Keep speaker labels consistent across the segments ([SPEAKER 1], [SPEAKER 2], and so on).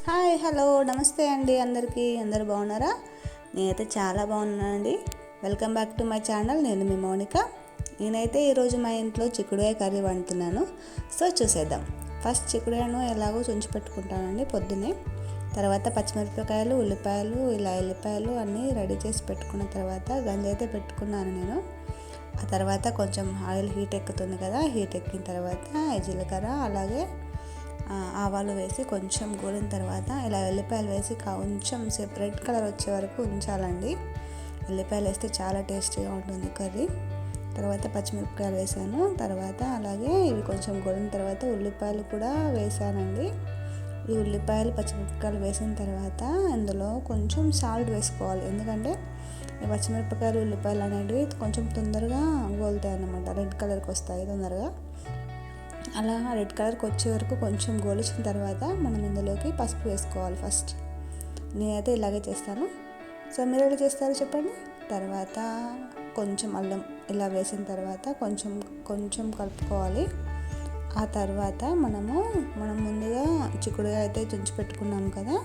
[SPEAKER 1] Hi hello నమస్తే అండి అందరూ బాగున్నారా? నేనైతే చాలా బాగున్నానండి. Welcome back to my channel. నేను మీ మౌనిక. నేనైతే ఈరోజు మా ఇంట్లో చిక్కుడుకాయ కర్రీ వండుతున్నాను. సో చూసేద్దాం. ఫస్ట్ చిక్కుడుకాయను ఎలాగో తుంచి పెట్టుకుంటానండి పొద్దున్నే. తర్వాత పచ్చిమిరపకాయలు, ఉల్లిపాయలు, ఇలా ఎల్లిపాయలు అన్నీ రెడీ చేసి పెట్టుకున్న తర్వాత గంజి అయితే పెట్టుకున్నాను నేను. ఆ తర్వాత కొంచెం ఆయిల్ హీట్ ఎక్కుతుంది కదా, హీట్ ఎక్కిన తర్వాత జీలకర్ర అలాగే ఆవాలు వేసి కొంచెం గోలిన తర్వాత ఇలా ఎల్లిపాయలు వేసి కొంచెం సేపు రెడ్ కలర్ వచ్చే వరకు ఉంచాలండి. ఎల్లిపాయలు వేస్తే చాలా టేస్టీగా ఉంటుంది కర్రీ. తర్వాత పచ్చిమిరపకాయలు వేసాను. తర్వాత అలాగే ఇవి కొంచెం గోలిన తర్వాత ఉల్లిపాయలు కూడా వేసానండి. ఈ ఉల్లిపాయలు పచ్చిమిరపకాయలు వేసిన తర్వాత ఇందులో కొంచెం సాల్ట్ వేసుకోవాలి. ఎందుకంటే ఈ పచ్చిమిరపకాయలు ఉల్లిపాయలు అనేవి కొంచెం తొందరగా గోలుతాయి అన్నమాట, రెడ్ కలర్కి వస్తాయి తొందరగా. అలా రెడ్ కలర్కి వచ్చే వరకు కొంచెం గోలించిన తర్వాత మనం ఇందులోకి పసుపు వేసుకోవాలి ఫస్ట్. నేనైతే ఇలాగే చేస్తాను. సో మీరు ఎలా చేస్తారో చెప్పండి. తర్వాత కొంచెం అల్లం ఇలా వేసిన తర్వాత కొంచెం కలుపుకోవాలి. ఆ తర్వాత మనం ముందుగా చిక్కుడుగా అయితే తుంచి పెట్టుకున్నాం కదా,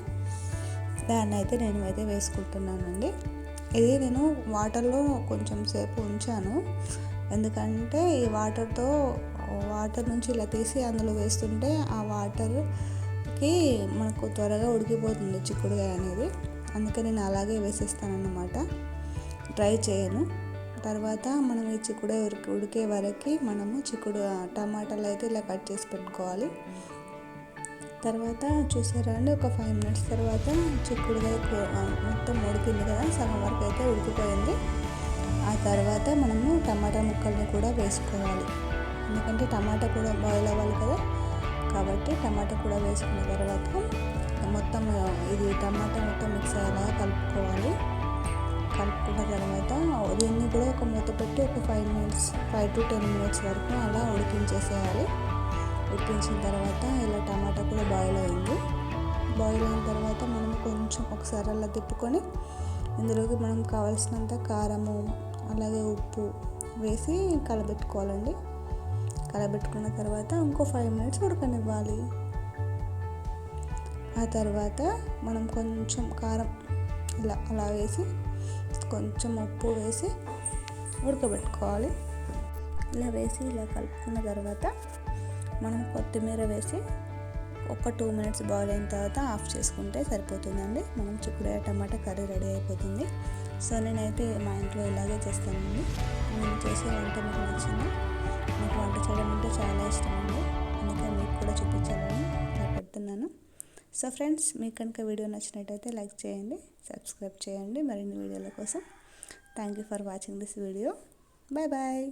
[SPEAKER 1] దాన్ని అయితే నేను వేసుకుంటున్నానండి. ఇది నేను వాటర్లో కొంచెం సేపు ఉంచాను. ఎందుకంటే ఈ వాటర్ నుంచి ఇలా తీసి అందులో వేస్తుంటే ఆ వాటర్కి మనకు త్వరగా ఉడికిపోతుంది చిక్కుడుకాయ అనేది. అందుకే నేను అలాగే వేసేస్తానన్నమాట, ట్రై చేయను. తర్వాత మనం ఈ చిక్కుడుకాయ ఉడికే వరకు మనము టమాటాలు అయితే ఇలా కట్ చేసి పెట్టుకోవాలి. తర్వాత చూసారా అండి, ఒక 5 minutes తర్వాత చిక్కుడుకాయ మొత్తం ఉడికింది కదా, సగం వరకు అయితే ఉడికిపోయింది. ఆ తర్వాత మనము టమాటా ముక్కల్ని కూడా వేసుకోవాలి. ఎందుకంటే టమాటా కూడా బాయిల్ అవ్వాలి కదా, కాబట్టి టమాటా కూడా వేసుకున్న తర్వాత ఇది టమాటా మొత్తం మిక్స్ అయ్యేలా కలుపుకోవాలి. కలుపుకున్న తర్వాత దీన్ని కూడా ఒక మూత పెట్టి ఒక 5 to 10 minutes వరకు అలా ఉడికించేసేయాలి. ఉడికించిన తర్వాత ఇలా టమాటా కూడా బాయిల్ అయింది. బాయిల్ అయిన తర్వాత మనం కొంచెం ఒకసారి అలా తిప్పుకొని ఇందులోకి మనం కావాల్సినంత కారము అలాగే ఉప్పు వేసి కలబెట్టుకోవాలండి. కలబెట్టుకున్న తర్వాత ఇంకో 5 minutes ఉడకనివ్వాలి. ఆ తర్వాత మనం కొంచెం కారం అలా వేసి కొంచెం ఉప్పు వేసి ఉడకబెట్టుకోవాలి. ఇలా కలుపుకున్న తర్వాత మనం కొత్తిమీర వేసి ఒక 2 minutes బాయిల్ అయిన తర్వాత ఆఫ్ చేసుకుంటే సరిపోతుందండి. మనం చిక్కుడుకాయ టమాటా కర్రీ రెడీ అయిపోతుంది. సో నేనైతే మా ఇంట్లో ఇలాగే చేస్తానండి. నేను చేసే వంట మీకు నచ్చింది. నాకు వంట చేయడం అంటే చాలా ఇష్టం అండి, అందుకే మీకు కూడా చూపించాలని నేను పెడుతున్నాను. సో ఫ్రెండ్స్, మీకు కనుక వీడియో నచ్చినట్టయితే లైక్ చేయండి, సబ్స్క్రైబ్ చేయండి మరిన్ని వీడియోల కోసం. Thank you for watching this video. Bye bye.